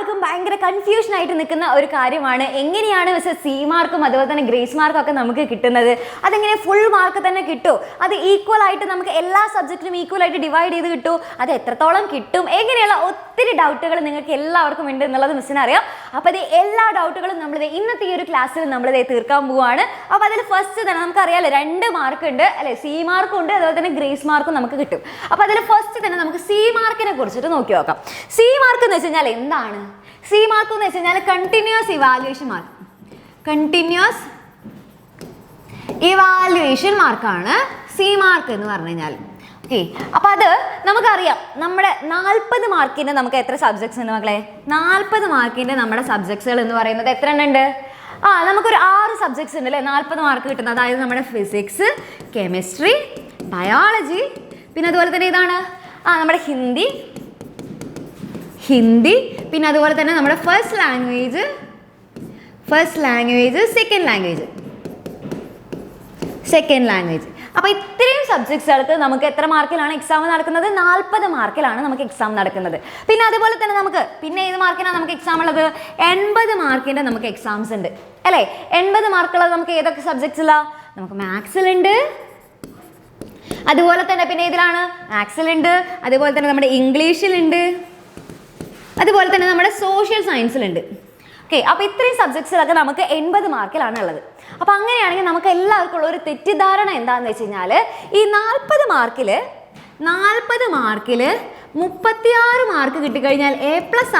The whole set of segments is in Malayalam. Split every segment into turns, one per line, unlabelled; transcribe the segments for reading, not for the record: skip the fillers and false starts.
എല്ലാവർക്കും ഭയങ്കര കൺഫ്യൂഷൻ ആയിട്ട് നിൽക്കുന്ന ഒരു കാര്യമാണ് എങ്ങനെയാണ് മിസ് സി മാർക്കും അതുപോലെ തന്നെ ഗ്രേസ് മാർക്കും ഒക്കെ നമുക്ക് കിട്ടുന്നത്. അതെങ്ങനെ ഫുൾ മാർക്ക് തന്നെ കിട്ടുമോ? അത് ഈക്വൽ ആയിട്ട് നമുക്ക് എല്ലാ സബ്ജക്റ്റിലും ഈക്വൽ ആയിട്ട് ഡിവൈഡ് ചെയ്ത് കിട്ടുമോ? അത് എത്രത്തോളം കിട്ടും? എങ്ങനെയുള്ള ഒത്തിരി ഡൗട്ടുകൾ നിങ്ങൾക്ക് എല്ലാവർക്കും ഉണ്ട് എന്നുള്ളത് മിസ്സിന് അറിയാം. അപ്പോൾ ഇത് എല്ലാ ഡൗട്ടുകളും നമ്മളിത് ഇന്നത്തെ ഈ ഒരു ക്ലാസ്സിൽ നമ്മളിത് തീർക്കാൻ പോവുകയാണ്. അപ്പോൾ അതിൽ ഫസ്റ്റ് തന്നെ നമുക്കറിയാമല്ലോ 2 മാർക്ക് ഉണ്ട് അല്ലെ, സി മാർക്കും ഉണ്ട് അതുപോലെ തന്നെ ഗ്രേസ് മാർക്കും നമുക്ക് കിട്ടും. അപ്പോൾ അതിൽ ഫസ്റ്റ് തന്നെ നമുക്ക് സി മാർക്കിനെ കുറിച്ചിട്ട് നോക്കി നോക്കാം. സി മാർക്ക് എന്ന് വെച്ച് കഴിഞ്ഞാൽ എന്താണ്? സി മാർക്ക് എന്ന് വെച്ച് കഴിഞ്ഞാൽ continuous evaluation mark. Continuous evaluation മാർക്കാണ് സി മാർക്ക് എന്ന് പറഞ്ഞു കഴിഞ്ഞാൽ. ഓക്കെ, അപ്പം അത് നമുക്കറിയാം. നമ്മുടെ 40 മാർക്കിൻ്റെ നമുക്ക് എത്ര സബ്ജക്ട്സ് ഉണ്ട് മക്കളെ? 40 മാർക്കിൻ്റെ നമ്മുടെ സബ്ജക്ട്സുകൾ എന്ന് പറയുന്നത് എത്ര ഉണ്ട്? നമുക്കൊരു 6 സബ്ജക്ട്സ് ഉണ്ട് അല്ലേ 40 മാർക്ക് കിട്ടുന്നത്. അതായത് നമ്മുടെ ഫിസിക്സ്, കെമിസ്ട്രി, ബയോളജി, പിന്നെ അതുപോലെ തന്നെ ഇതാണ് നമ്മുടെ ഹിന്ദി, പിന്നെ അതുപോലെ തന്നെ നമ്മുടെ ഫസ്റ്റ് ലാംഗ്വേജ്, സെക്കൻഡ് ലാംഗ്വേജ്. അപ്പോൾ ഇത്രയും സബ്ജക്ട്സുകൾക്ക് നമുക്ക് എത്ര മാർക്കിലാണ് എക്സാം നടക്കുന്നത്? 40 മാർക്കിലാണ് നമുക്ക് എക്സാം നടക്കുന്നത്. പിന്നെ അതുപോലെ തന്നെ നമുക്ക് പിന്നെ ഏത് മാർക്കിനാണ് നമുക്ക് എക്സാം ഉള്ളത്? 80 മാർക്കിൻ്റെ നമുക്ക് എക്സാംസ് ഉണ്ട് അല്ലേ. 80 മാർക്കുള്ളത് നമുക്ക് ഏതൊക്കെ സബ്ജക്ട്സിലാണ്? നമുക്ക് മാത്സിലുണ്ട്, അതുപോലെ തന്നെ പിന്നെ ഏതിലാണ്? മാത്സിലുണ്ട്, അതുപോലെ തന്നെ നമ്മുടെ ഇംഗ്ലീഷിലുണ്ട്, അതുപോലെ തന്നെ നമ്മുടെ സോഷ്യൽ സയൻസിലുണ്ട്. ഓക്കെ, അപ്പോൾ ഇത്രയും സബ്ജക്ട്സിലൊക്കെ നമുക്ക് 80 മാർക്കിലാണ് ഉള്ളത്. അപ്പോൾ അങ്ങനെയാണെങ്കിൽ നമുക്ക് എല്ലാവർക്കും ഉള്ള ഒരു തെറ്റിദ്ധാരണ എന്താണെന്ന് വെച്ച് കഴിഞ്ഞാൽ ഈ 40 മാർക്കിൽ 36 മാർക്ക് കിട്ടിക്കഴിഞ്ഞാൽ A+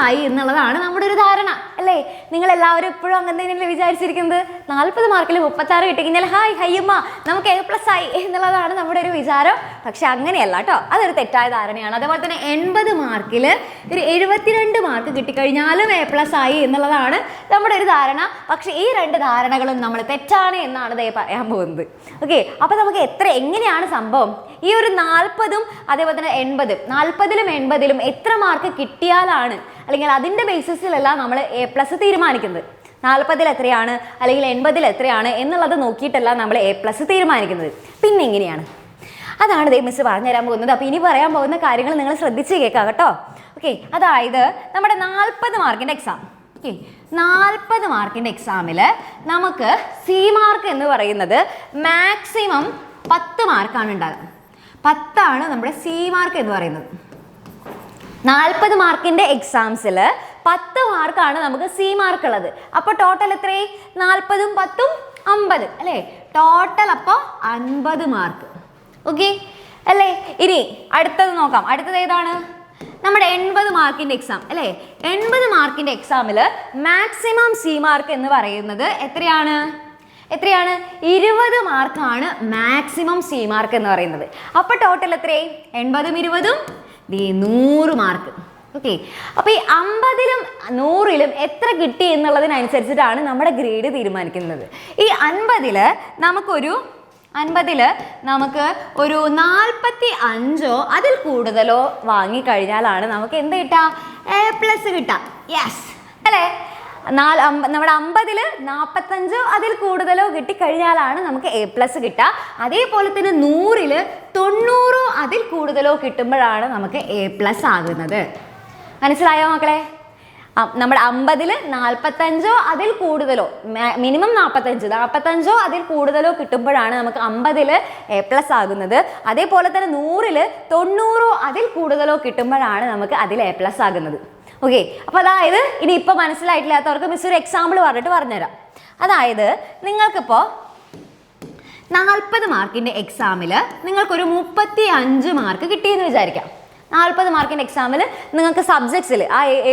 ആയി എന്നുള്ളതാണ് നമ്മുടെ ഒരു ധാരണ അല്ലേ. നിങ്ങൾ എല്ലാവരും എപ്പോഴും അങ്ങനെ തന്നെയല്ലേ വിചാരിച്ചിരിക്കുന്നത്? 40 മാർക്കിൽ 36 കിട്ടിക്കഴിഞ്ഞാൽ ഹയ്യമ്മ നമുക്ക് A+ ആയി എന്നുള്ളതാണ് നമ്മുടെ ഒരു വിചാരം. പക്ഷെ അങ്ങനെയല്ല കേട്ടോ, അതൊരു തെറ്റായ ധാരണയാണ്. അതേപോലെ തന്നെ 80 മാർക്കിൽ ഒരു 72 മാർക്ക് കിട്ടിക്കഴിഞ്ഞാലും A+ ആയി എന്നുള്ളതാണ് നമ്മുടെ ഒരു ധാരണ. പക്ഷെ ഈ 2 ധാരണകളും നമ്മൾ തെറ്റാണ് എന്നാണ് ദേ പറയാൻ പോകുന്നത്. ഓക്കെ, അപ്പോൾ നമുക്ക് എങ്ങനെയാണ് സംഭവം? ഈ ഒരു 40ഉം അതേപോലെ തന്നെ 80, 40ലും 80ലും എത്ര മാർക്ക് കിട്ടിയാലാണ്, അല്ലെങ്കിൽ അതിൻ്റെ ബേസിസിലല്ല നമ്മൾ A+ തീരുമാനിക്കുന്നത്. 40ൽ എത്രയാണ് അല്ലെങ്കിൽ 80ൽ എത്രയാണ് എന്നുള്ളത് നോക്കിയിട്ടല്ല നമ്മൾ A+ തീരുമാനിക്കുന്നത്. പിന്നെ എങ്ങനെയാണ്? അതാണ് ദേ മിസ് പറഞ്ഞു തരാൻ പോകുന്നത്. അപ്പോൾ ഇനി പറയാൻ പോകുന്ന കാര്യങ്ങൾ നിങ്ങൾ ശ്രദ്ധിച്ച് കേൾക്കാം കേട്ടോ. ഓക്കെ, അതായത് നമ്മുടെ 40 മാർക്കിൻ്റെ എക്സാം. ഓക്കെ, 40 മാർക്കിൻ്റെ എക്സാമിൽ നമുക്ക് സി മാർക്ക് എന്ന് പറയുന്നത് മാക്സിമം 10 മാർക്കാണ് ഉണ്ടാകുക. 10 നമ്മുടെ സി മാർക്ക് എന്ന് പറയുന്നത്. 40 മാർക്കിൻ്റെ എക്സാംസിൽ 10 മാർക്കാണ് നമുക്ക് സി മാർക്ക് ഉള്ളത്. അപ്പോൾ ടോട്ടൽ എത്രയായി? 40ഉം 10ഉം 50 അല്ലേ. ടോട്ടൽ അപ്പോൾ 50 മാർക്ക്. ഓക്കെ അല്ലേ. ഇനി അടുത്തത് നോക്കാം. അടുത്തത് ഏതാണ്? നമ്മുടെ 80 മാർക്കിൻ്റെ എക്സാം അല്ലേ. 80 മാർക്കിൻ്റെ എക്സാമിൽ മാക്സിമം സി മാർക്ക് എന്ന് പറയുന്നത് എത്രയാണ്? 20 മാർക്കാണ് മാക്സിമം സി മാർക്ക് എന്ന് പറയുന്നത്. അപ്പോൾ ടോട്ടൽ എത്രയായി? 80ഉം 20ഉം 100 മാർക്ക്. ഓക്കെ, അപ്പോൾ ഈ 50ലും 100ലും എത്ര കിട്ടി എന്നുള്ളതിനനുസരിച്ചിട്ടാണ് നമ്മുടെ ഗ്രേഡ് തീരുമാനിക്കുന്നത്. ഈ 50ൽ നമുക്ക് ഒരു 45ഓ അതിൽ കൂടുതലോ വാങ്ങിക്കഴിഞ്ഞാലാണ് നമുക്ക് എന്ത് കിട്ടുക? A+ കിട്ടുക. യെസ് അല്ലേ. നമ്മുടെ 50ൽ 45ഓ അതിൽ കൂടുതലോ കിട്ടിക്കഴിഞ്ഞാലാണ് നമുക്ക് A+ കിട്ടുക. അതേപോലെ തന്നെ 100ൽ 90ഓ അതിൽ കൂടുതലോ കിട്ടുമ്പോഴാണ് നമുക്ക് A+ ആകുന്നത്. മനസ്സിലായോ മക്കളെ? നമ്മുടെ 50ൽ 45ഓ അതിൽ കൂടുതലോ, മിനിമം 45ഓ അതിൽ കൂടുതലോ കിട്ടുമ്പോഴാണ് നമുക്ക് 50ൽ A+ ആകുന്നത്. അതേപോലെ തന്നെ 100ൽ 90ഓ അതിൽ കൂടുതലോ കിട്ടുമ്പോഴാണ് നമുക്ക് അതിൽ A+ ആകുന്നത്. ഓക്കെ, അപ്പോൾ അതായത് ഇനി ഇപ്പോൾ മനസ്സിലായിട്ടില്ലാത്തവർക്ക് മിസ് ഒരു എക്സാമ്പിൾ പറഞ്ഞുതരാം. അതായത് നിങ്ങൾക്കിപ്പോൾ 40 മാർക്കിൻ്റെ എക്സാമിൽ നിങ്ങൾക്കൊരു 35 മാർക്ക് കിട്ടിയെന്ന് വിചാരിക്കാം. 40 മാർക്കിൻ്റെ എക്സാമിൽ നിങ്ങൾക്ക് സബ്ജക്ട്സിൽ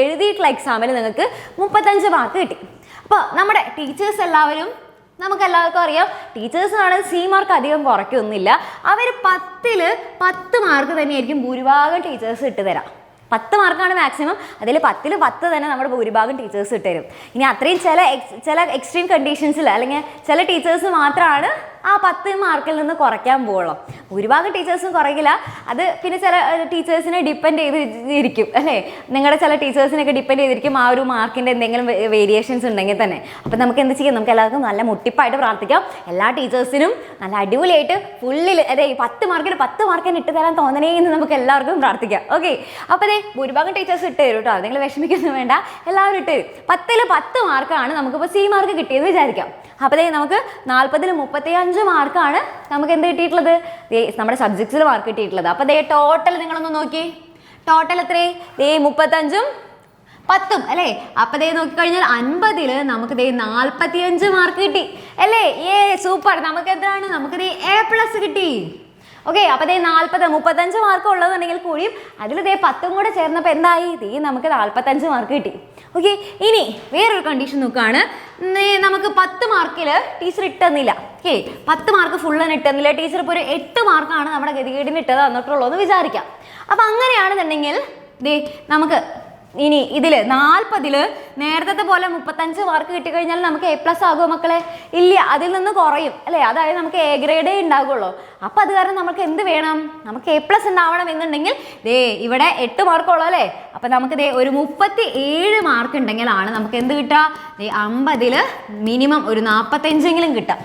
എഴുതിയിട്ടുള്ള എക്സാമിൽ നിങ്ങൾക്ക് 35 മാർക്ക് കിട്ടി. അപ്പോൾ നമ്മുടെ ടീച്ചേഴ്സ് നമുക്ക് എല്ലാവർക്കും അറിയാം, ടീച്ചേഴ്സിനാണെങ്കിൽ സി മാർക്ക് അധികം കുറയ്ക്കൊന്നുമില്ല. അവർ 10ൽ 10 മാർക്ക് തന്നെയായിരിക്കും ഭൂരിഭാഗം ടീച്ചേഴ്സ് ഇട്ട് തരാം. 10 മാർക്കാണ് മാക്സിമം. അതിൽ 10ൽ 10 തന്നെ നമ്മുടെ ഭൂരിഭാഗം ടീച്ചേഴ്സ് ഇട്ട് തരും. ഇനി അത്രയും ചില എക്സ്ട്രീം കണ്ടീഷൻസിൽ അല്ലെങ്കിൽ ചില ടീച്ചേഴ്സ് മാത്രമാണ് ആ 10 മാർക്കിൽ നിന്ന് കുറയ്ക്കാൻ പോകുള്ളൂ. ഭൂരിഭാഗം ടീച്ചേഴ്സും കുറയ്ക്കില്ല. അത് പിന്നെ ചില ടീച്ചേഴ്സിനെ ഡിപ്പെൻഡ് ചെയ്തിരിക്കും അല്ലേ, നിങ്ങളുടെ ചില ടീച്ചേഴ്സിനൊക്കെ ഡിപ്പെൻഡ് ചെയ്തിരിക്കും ആ ഒരു മാർക്കിൻ്റെ എന്തെങ്കിലും വേരിയേഷൻസ് ഉണ്ടെങ്കിൽ തന്നെ. അപ്പം നമുക്ക് എന്ത് ചെയ്യാം, നമുക്ക് എല്ലാവർക്കും നല്ല മുട്ടിപ്പായിട്ട് പ്രാർത്ഥിക്കാം. എല്ലാ ടീച്ചേഴ്സിനും നല്ല അടിപൊളിയായിട്ട് ഫുള്ളിൽ അതെ 10 മാർക്കിന് ഇട്ട് തരാൻ തോന്നണേ എന്ന് നമുക്ക് എല്ലാവർക്കും പ്രാർത്ഥിക്കാം. ഓക്കെ, അപ്പോൾ അതെ ഭൂരിഭാഗം ടീച്ചേഴ്സ് ഇട്ട് തരും കേട്ടോ, നിങ്ങൾ വിഷമിക്കൊന്നും വേണ്ട, എല്ലാവരും ഇട്ട് തരും. 10ൽ 10 മാർക്കാണ് നമുക്കിപ്പോൾ സി മാർക്ക് കിട്ടിയെന്ന് വിചാരിക്കാം. അപ്പോൾ ദേ നമുക്ക് 40ൽ 35 മാർക്കാണ് നമുക്ക് എന്ത് കിട്ടിയിട്ടുള്ളത്, നമ്മുടെ സബ്ജക്ട്സിൽ മാർക്ക് കിട്ടിയിട്ടുള്ളത്. അപ്പോൾ ദേ ടോട്ടൽ നിങ്ങളൊന്ന് നോക്കി, ടോട്ടൽ എത്രേ, ദേ 35ഉം 10ഉം അല്ലേ. അപ്പോൾ ദേ നോക്കിക്കഴിഞ്ഞാൽ 50ൽ നമുക്ക് ദേ 45 മാർക്ക് കിട്ടി അല്ലേ. സൂപ്പർ, നമുക്ക് എന്താണ്, നമുക്ക് ദേ A+ കിട്ടി. ഓക്കെ, അപ്പോൾ ദേ 35 മാർക്ക് ഉള്ളതെന്നുണ്ടെങ്കിൽ കൂടിയും അതിൽ ദേ 10ഉം കൂടെ ചേർന്നപ്പോൾ എന്തായി, ദേ നമുക്ക് 45 മാർക്ക് കിട്ടി. ഓക്കെ, ഇനി വേറൊരു കണ്ടീഷൻ നോക്കുകയാണ്, നമുക്ക് 10 മാർക്കിൽ ടീച്ചർ ഇട്ടെന്നില്ല. ഓക്കെ, 10 മാർക്ക് ഫുള്ളിന് ഇട്ടെന്നില്ല, ടീച്ചർ ഇപ്പോൾ ഒരു 8 മാർക്കാണ് നമ്മുടെ ഗതികേടിന് ഇട്ടത് തന്നിട്ടുള്ളൂ എന്ന് വിചാരിക്കാം. അപ്പം അങ്ങനെയാണെന്നുണ്ടെങ്കിൽ ദേ നമുക്ക് ഇനി ഇതിൽ 40ൽ നേരത്തെ പോലെ 35 മാർക്ക് കിട്ടിക്കഴിഞ്ഞാൽ നമുക്ക് A+ ആകുമോ മക്കളെ? ഇല്ല, അതിൽ നിന്ന് കുറയും അല്ലേ. അതായത് നമുക്ക് A ഗ്രേഡേ ഉണ്ടാകുള്ളൂ. അപ്പോൾ അത് കാരണം നമുക്ക് എന്ത് വേണം, നമുക്ക് A+ ഉണ്ടാവണം എന്നുണ്ടെങ്കിൽ ദേ ഇവിടെ 8 മാർക്കുള്ളൂ അല്ലേ. അപ്പം നമുക്ക് ദേ ഒരു 37 മാർക്ക് ഉണ്ടെങ്കിലാണ് നമുക്ക് എന്ത് കിട്ടുക, ദേ 50ൽ മിനിമം ഒരു 45എങ്കിലും കിട്ടാം.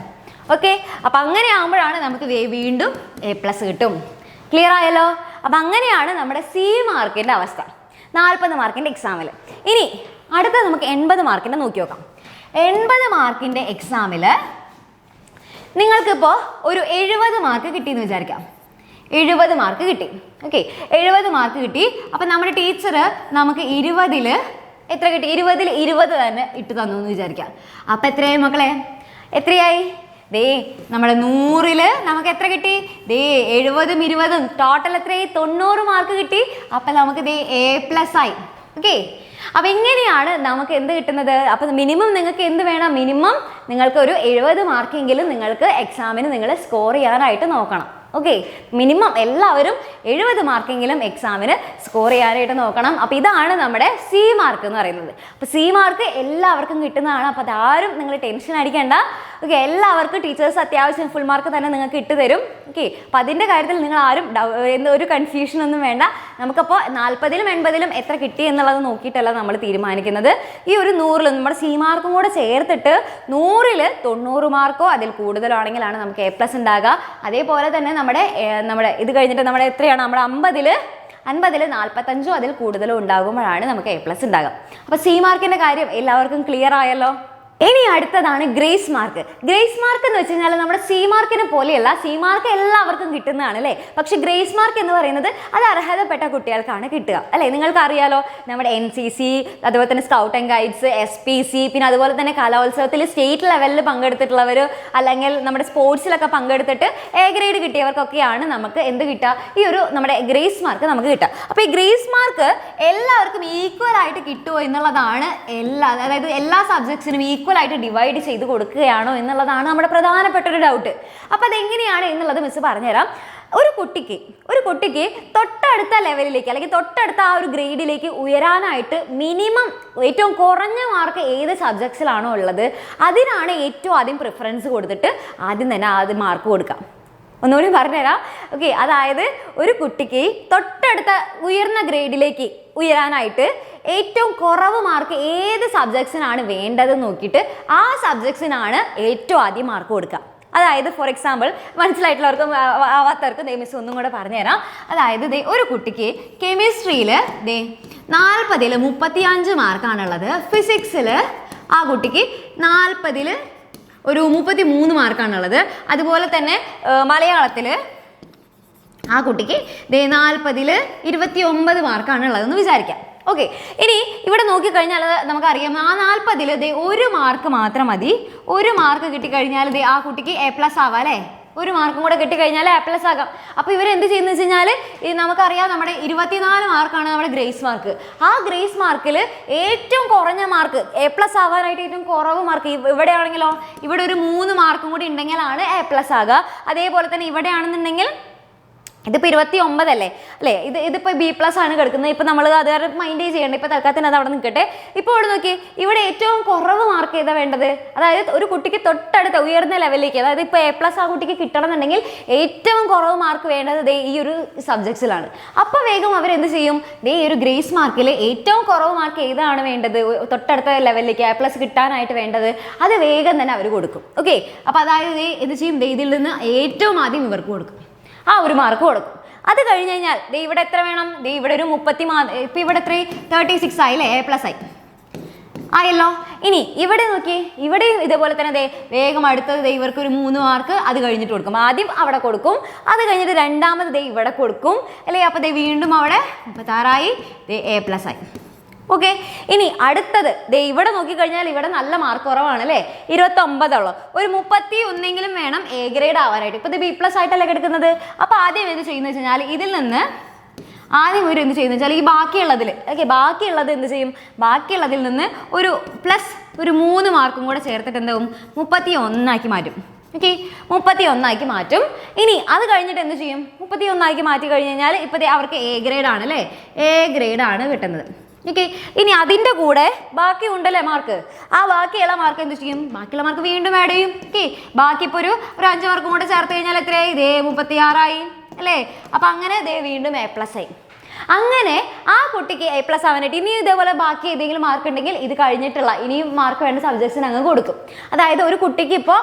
ഓക്കെ, അപ്പം അങ്ങനെ ആകുമ്പോഴാണ് നമുക്ക് വീണ്ടും A+ കിട്ടും. ക്ലിയർ ആയല്ലോ? അപ്പം അങ്ങനെയാണ് നമ്മുടെ സി മാർക്കിൻ്റെ അവസ്ഥ 40 മാർക്കിൻ്റെ എക്സാമിൽ. ഇനി അടുത്ത നമുക്ക് 80 മാർക്കിൻ്റെ നോക്കി നോക്കാം. 80 മാർക്കിൻ്റെ എക്സാമിൽ നിങ്ങൾക്കിപ്പോൾ ഒരു 70 മാർക്ക് കിട്ടിയെന്ന് വിചാരിക്കാം. 70 മാർക്ക് കിട്ടി. ഓക്കെ, 70 മാർക്ക് കിട്ടി. അപ്പം നമ്മുടെ ടീച്ചർ നമുക്ക് 20ൽ എത്ര കിട്ടി, 20ൽ 20 തന്നെ ഇട്ട് തന്നു എന്ന് വിചാരിക്കാം. അപ്പം എത്രയായി മക്കളെ, എത്രയായി, ദേ നമ്മുടെ 100ൽ നമുക്ക് എത്ര കിട്ടി, ദേ 70ഉം 20ഉം ടോട്ടൽ എത്രയായി, 90 മാർക്ക് കിട്ടി. അപ്പം നമുക്ക് ദേ A+ ആയി. ഓക്കെ, അപ്പം ഇങ്ങനെയാണ് നമുക്ക് എന്ത് കിട്ടുന്നത്. അപ്പം മിനിമം നിങ്ങൾക്ക് എന്ത് വേണം, മിനിമം നിങ്ങൾക്ക് ഒരു 70 മാർക്കെങ്കിലും നിങ്ങൾക്ക് എക്സാമിന് നിങ്ങൾ സ്കോർ ചെയ്യാനായിട്ട് നോക്കണം. ഓക്കെ, മിനിമം എല്ലാവരും 70 മാർക്കെങ്കിലും എക്സാമിന് സ്കോർ ചെയ്യാനായിട്ട് നോക്കണം. അപ്പോൾ ഇതാണ് നമ്മുടെ സി മാർക്ക് എന്ന് പറയുന്നത്. അപ്പോൾ സി മാർക്ക് എല്ലാവർക്കും കിട്ടുന്നതാണ്. അപ്പോൾ അതാരും നിങ്ങൾ ടെൻഷൻ അടിക്കേണ്ട. ഓക്കെ, എല്ലാവർക്കും ടീച്ചേഴ്സ് അത്യാവശ്യം ഫുൾ മാർക്ക് തന്നെ നിങ്ങൾക്ക് ഇട്ട് തരും. ഓക്കെ, അപ്പോൾ അതിൻ്റെ കാര്യത്തിൽ നിങ്ങൾ ആരും ഒരു കൺഫ്യൂഷനൊന്നും വേണ്ട. നമുക്കപ്പോൾ 40ലും 80ലും എത്ര കിട്ടി എന്നുള്ളത് നോക്കിയിട്ടല്ല നമ്മൾ തീരുമാനിക്കുന്നത്. ഈ ഒരു 100ൽ നമ്മുടെ സി മാർക്കും കൂടെ ചേർത്തിട്ട് 100ൽ 90 മാർക്കോ അതിൽ കൂടുതലാണെങ്കിലാണ് നമുക്ക് A+ ഉണ്ടാകുക. അതേപോലെ തന്നെ നമ്മുടെ ഇത് കഴിഞ്ഞിട്ട് നമ്മുടെ എത്രയാണ്, നമ്മുടെ 50ൽ 45 അതിൽ കൂടുതലും ഉണ്ടാകുമ്പോഴാണ് നമുക്ക് A+ ഉണ്ടാകുക. അപ്പോൾ സി മാർക്കിൻ്റെ കാര്യം എല്ലാവർക്കും ക്ലിയർ ആയല്ലോ. ഇനി അടുത്തതാണ് ഗ്രേസ് മാർക്ക്. ഗ്രേസ് മാർക്ക് എന്ന് വെച്ച് കഴിഞ്ഞാൽ നമ്മുടെ സി മാർക്കിനെ പോലെയല്ല, സി മാർക്ക് എല്ലാവർക്കും കിട്ടുന്നതാണ് അല്ലേ. പക്ഷെ ഗ്രേസ് മാർക്ക് എന്ന് പറയുന്നത് അത് അർഹതപ്പെട്ട കുട്ടികൾക്കാണ് കിട്ടുക അല്ലേ. നിങ്ങൾക്ക് അറിയാലോ, നമ്മുടെ NCC, അതുപോലെ തന്നെ സ്കൗട്ട് ആൻഡ് ഗൈഡ്സ്, SPC, പിന്നെ അതുപോലെ തന്നെ കലോത്സവത്തിൽ സ്റ്റേറ്റ് ലെവലിൽ പങ്കെടുത്തിട്ടുള്ളവർ, അല്ലെങ്കിൽ നമ്മുടെ സ്പോർട്സിലൊക്കെ പങ്കെടുത്തിട്ട് A ഗ്രേഡ് കിട്ടിയവർക്കൊക്കെയാണ് നമുക്ക് എന്ത് കിട്ടുക, ഈ ഒരു നമ്മുടെ ഗ്രേസ് മാർക്ക് നമുക്ക് കിട്ടുക. അപ്പോൾ ഈ ഗ്രേസ് മാർക്ക് എല്ലാവർക്കും ഈക്വൽ ആയിട്ട് കിട്ടുമോ എന്നുള്ളതാണ്, അതായത് എല്ലാ സബ്ജക്ട്സിനും ഈക്വലായിട്ട് ഡിവൈഡ് ചെയ്ത് കൊടുക്കുകയാണോ എന്നുള്ളതാണ് നമ്മുടെ പ്രധാനപ്പെട്ട ഒരു ഡൗട്ട്. അപ്പോൾ അതെങ്ങനെയാണ് എന്നുള്ളത് മിസ് പറഞ്ഞുതരാം. ഒരു കുട്ടിക്ക് തൊട്ടടുത്ത ലെവലിലേക്ക് അല്ലെങ്കിൽ തൊട്ടടുത്ത ആ ഒരു ഗ്രേഡിലേക്ക് ഉയരാനായിട്ട് മിനിമം ഏറ്റവും കുറഞ്ഞ മാർക്ക് ഏത് സബ്ജക്ട്സിലാണോ ഉള്ളത് അതിനാണ് ഏറ്റവും ആദ്യം പ്രിഫറൻസ് കൊടുത്തിട്ട് ആദ്യം തന്നെ മാർക്ക് കൊടുക്കാം. ഒന്നുകൂടി പറഞ്ഞുതരാം. ഓക്കെ, അതായത് ഒരു കുട്ടിക്ക് തൊട്ടടുത്ത ഉയർന്ന ഗ്രേഡിലേക്ക് ഉയരാനായിട്ട് ഏറ്റവും കുറവ് മാർക്ക് ഏത് സബ്ജക്ട്സിനാണ് വേണ്ടതെന്ന് നോക്കിയിട്ട് ആ സബ്ജക്ട്സിനാണ് ഏറ്റവും ആദ്യം മാർക്ക് കൊടുക്കുക. അതായത് ഫോർ എക്സാമ്പിൾ മനസ്സിലായിട്ടുള്ളവർക്കും ആവാത്തവർക്കും മിസ് ഒന്നും കൂടെ പറഞ്ഞുതരാം. അതായത് ഒരു കുട്ടിക്ക് കെമിസ്ട്രിയിൽ 40ൽ 35 മാർക്കാണുള്ളത്. ഫിസിക്സിൽ ആ കുട്ടിക്ക് 40ൽ ഒരു 33 മാർക്കാണുള്ളത്. അതുപോലെ തന്നെ മലയാളത്തിൽ ആ കുട്ടിക്ക് 40ൽ 29 മാർക്കാണുള്ളതെന്ന് വിചാരിക്കാം. ഓക്കെ, ഇനി ഇവിടെ നോക്കിക്കഴിഞ്ഞാൽ നമുക്കറിയാം ആ 40ൽ ഒരു മാർക്ക് മാത്രം മതി. ഒരു മാർക്ക് കിട്ടിക്കഴിഞ്ഞാൽ ആ കുട്ടിക്ക് A+ ആവാം അല്ലേ. ഒരു മാർക്കും കൂടെ കിട്ടിക്കഴിഞ്ഞാൽ A+ ആകാം. അപ്പോൾ ഇവരെന്ത് ചെയ്യുന്നത് വെച്ച് കഴിഞ്ഞാൽ നമുക്കറിയാം നമ്മുടെ 24 മാർക്കാണ് നമ്മുടെ ഗ്രേസ് മാർക്ക്. ആ ഗ്രേസ് മാർക്കിൽ ഏറ്റവും കുറഞ്ഞ മാർക്ക് A+ ആവാനായിട്ട് ഏറ്റവും കുറവ് മാർക്ക് ഇവിടെയാണെങ്കിലോ ഇവിടെ ഒരു 3 മാർക്കും കൂടി ഉണ്ടെങ്കിലാണ് A+ ആകുക. അതേപോലെ തന്നെ ഇവിടെയാണെന്നുണ്ടെങ്കിൽ ഇതിപ്പോൾ 29 അല്ലേ അല്ലേ? ഇതിപ്പോൾ B+ ആണ് കിടക്കുന്നത്. ഇപ്പം നമ്മൾ അത് മൈൻഡ് ചെയ്യേണ്ട. ഇപ്പോൾ തൽക്കാലത്തിന് അത് അവിടെ നിൽക്കട്ടെ. ഇപ്പോൾ ഇവിടെ നോക്കി, ഇവിടെ ഏറ്റവും കുറവ് മാർക്ക് ചെയ്താൽ വേണ്ടത്, അതായത് ഒരു കുട്ടിക്ക് തൊട്ടടുത്ത ഉയർന്ന ലെവലിലേക്ക്, അതായത് ഇപ്പോൾ A+ ആ കുട്ടിക്ക് കിട്ടണമെന്നുണ്ടെങ്കിൽ ഏറ്റവും കുറവ് മാർക്ക് വേണ്ടത് ഈ ഒരു സബ്ജക്ട്സിലാണ്. അപ്പോൾ വേഗം അവരെന്ത് ചെയ്യും? ഈ ഒരു ഗ്രേസ് മാർക്കിൽ ഏറ്റവും കുറവ് മാർക്ക് ഏതാണ് വേണ്ടത്, തൊട്ടടുത്ത ലെവലിലേക്ക് A+ കിട്ടാനായിട്ട് വേണ്ടത്, അത് വേഗം തന്നെ അവർ കൊടുക്കും. ഓക്കെ, അപ്പോൾ അതായത് എന്ത് ചെയ്യും? ഇതിൽ നിന്ന് ഏറ്റവും ആദ്യം ഇവർക്ക് കൊടുക്കും, ആ ഒരു മാർക്ക് കൊടുക്കും. അത് കഴിഞ്ഞ് കഴിഞ്ഞാൽ ഇവിടെ എത്ര വേണം? ഇവിടെ ഒരു 30 ഇപ്പം ഇവിടെ എത്ര 36 ആയില്ലേ? A+ ആയല്ലോ. ഇനി ഇവിടെ നോക്കി, ഇവിടെയും ഇതേപോലെ തന്നെ വേഗം അടുത്തത് ഇവർക്ക് ഒരു 3 മാർക്ക് അത് കഴിഞ്ഞിട്ട് കൊടുക്കും. ആദ്യം അവിടെ കൊടുക്കും, അത് കഴിഞ്ഞിട്ട് രണ്ടാമത് ഇവിടെ കൊടുക്കും അല്ലേ? അപ്പോൾ വീണ്ടും അവിടെ 36 ആയി, A+ ആയി. ഓക്കെ, ഇനി അടുത്തത് ഇവിടെ നോക്കിക്കഴിഞ്ഞാൽ ഇവിടെ നല്ല മാർക്ക് കുറവാണ് അല്ലേ? 29 ഉള്ളൂ. ഒരു 31 വേണം A ഗ്രേഡ് ആവാനായിട്ട്. ഇപ്പോൾ ഇത് B+ ആയിട്ടല്ലേ എടുക്കുന്നത്. അപ്പോൾ ആദ്യം എന്ത് ചെയ്യുന്നത് വെച്ച് കഴിഞ്ഞാൽ ഇതിൽ നിന്ന് ആദ്യം ഒരു എന്ത് ചെയ്യുന്നത് വെച്ചാൽ ഈ ബാക്കിയുള്ളതിൽ ബാക്കിയുള്ളത് എന്ത് ചെയ്യും? ബാക്കിയുള്ളതിൽ നിന്ന് ഒരു പ്ലസ് ഒരു 3 മാർക്കും കൂടെ ചേർത്തിട്ട് എന്താവും? 31 ആക്കി മാറ്റും. ഓക്കെ, 31 ആക്കി മാറ്റും. ഇനി അത് കഴിഞ്ഞിട്ട് എന്ത് ചെയ്യും? 31 ആക്കി മാറ്റി കഴിഞ്ഞ് കഴിഞ്ഞാൽ ഇപ്പോൾ അവർക്ക് A ഗ്രേഡ് ആണ് അല്ലേ? A ഗ്രേഡ് ആണ് കിട്ടുന്നത്. ഓക്കെ, ഇനി അതിൻ്റെ കൂടെ ബാക്കി ഉണ്ടല്ലേ മാർക്ക്, ആ ബാക്കിയുള്ള മാർക്ക് എന്ത് ചെയ്യും? ബാക്കിയുള്ള മാർക്ക് വീണ്ടും ആഡ് ചെയ്യും. ഓക്കെ, ബാക്കി ഇപ്പോൾ ഒരു 5 മാർക്കും കൂടെ ചേർത്ത് കഴിഞ്ഞാൽ എത്രയായി? 36 ആയി അല്ലേ? അപ്പം അങ്ങനെ വീണ്ടും A+ ആയി. അങ്ങനെ ആ കുട്ടിക്ക് A+ ആവാനായിട്ട് ഇനി ഇതേപോലെ ബാക്കി ഏതെങ്കിലും മാർക്ക് ഉണ്ടെങ്കിൽ ഇത് കഴിഞ്ഞിട്ടുള്ള ഇനിയും മാർക്ക് വേണ്ട സബ്ജക്ട്സിന് അങ്ങ് കൊടുക്കും. അതായത് ഒരു കുട്ടിക്ക് ഇപ്പോൾ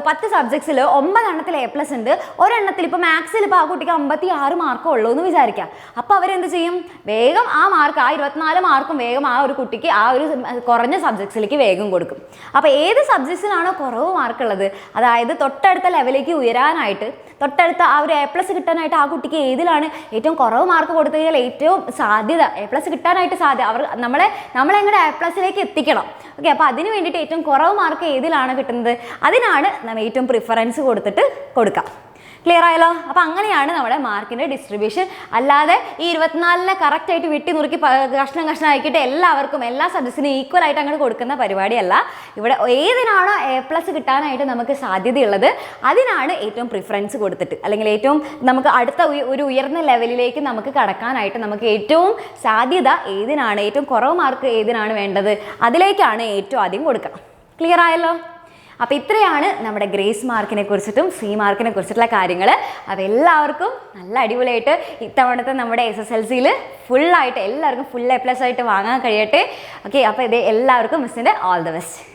10 സബ്ജക്ട്സിൽ 9 എണ്ണത്തിൽ A+ ഉണ്ട്, ഒരെണ്ണത്തിൽ ഇപ്പോൾ മാത്സിൽ ഇപ്പോൾ ആ കുട്ടിക്ക് 56 മാർക്കേ ഉള്ളൂ എന്ന് വിചാരിക്കാം. അപ്പോൾ അവരെന്ത് ചെയ്യും? വേഗം ആ മാർക്ക്, ആ 24 മാർക്കും വേഗം ആ ഒരു കുട്ടിക്ക് ആ ഒരു കുറഞ്ഞ സബ്ജക്ട്സിലേക്ക് വേഗം കൊടുക്കും. അപ്പോൾ ഏത് സബ്ജക്ട്സിലാണോ കുറവ് മാർക്കുള്ളത്, അതായത് തൊട്ടടുത്ത ലെവലിലേക്ക് ഉയരാനായിട്ട്, തൊട്ടടുത്ത ആ ഒരു A+ കിട്ടാനായിട്ട് ആ കുട്ടിക്ക് ഏതിലാണ് ഏറ്റവും കുറവ് മാർക്ക് കൊടുത്തു കഴിഞ്ഞാൽ ഏറ്റവും സാധ്യത A+ കിട്ടാനായിട്ട് നമ്മളെങ്ങനെ A+ലേക്ക് എത്തിക്കണം. ഓക്കെ, അപ്പോൾ അതിന് വേണ്ടിയിട്ട് ഏറ്റവും കുറവ് മാർക്ക് ഏതിലാണ് കിട്ടുന്നത്, അതിനാണ് നമ്മൾ ഏറ്റവും പ്രിഫറൻസ് കൊടുത്തിട്ട് കൊടുക്കാം. ക്ലിയർ ആയല്ലോ? അപ്പോൾ അങ്ങനെയാണ് നമ്മുടെ മാർക്കിൻ്റെ ഡിസ്ട്രിബ്യൂഷൻ. അല്ലാതെ ഈ 24 കറക്റ്റായിട്ട് വെട്ടി നുറുക്കി കഷ്ണം ആക്കിയിട്ട് എല്ലാവർക്കും എല്ലാ സബ്ജക്ട്സിനും ഈക്വൽ ആയിട്ട് അങ്ങോട്ട് കൊടുക്കുന്ന പരിപാടിയല്ല. ഇവിടെ ഏതിനാണോ A+ കിട്ടാനായിട്ട് നമുക്ക് സാധ്യതയുള്ളത് അതിനാണ് ഏറ്റവും പ്രിഫറൻസ് കൊടുത്തിട്ട്, അല്ലെങ്കിൽ ഏറ്റവും നമുക്ക് അടുത്ത ഒരു ഉയർന്ന ലെവലിലേക്ക് നമുക്ക് കടക്കാനായിട്ട് നമുക്ക് ഏറ്റവും സാധ്യത ഏതിനാണ്, ഏറ്റവും കുറവ് മാർക്ക് ഏതിനാണ് വേണ്ടത്, അതിലേക്കാണ് ഏറ്റവും ആദ്യം കൊടുക്കുക. ക്ലിയർ ആയല്ലോ? അപ്പോൾ ഇത്രയാണ് നമ്മുടെ ഗ്രേസ് മാർക്കിനെ കുറിച്ചിട്ടും C മാർക്കിനെ കുറിച്ചിട്ടുള്ള കാര്യങ്ങൾ. അപ്പോൾ എല്ലാവർക്കും നല്ല അടിപൊളിയായിട്ട് ഇത്തവണത്തെ നമ്മുടെ SSLCയിൽ ഫുള്ളായിട്ട് എല്ലാവർക്കും ഫുൾ A+ ആയിട്ട് വാങ്ങാൻ കഴിയട്ടെ. ഓക്കെ, അപ്പോൾ ഇത് എല്ലാവർക്കും മിസ്സിൻ്റെ ഓൾ ദ ബെസ്റ്റ്.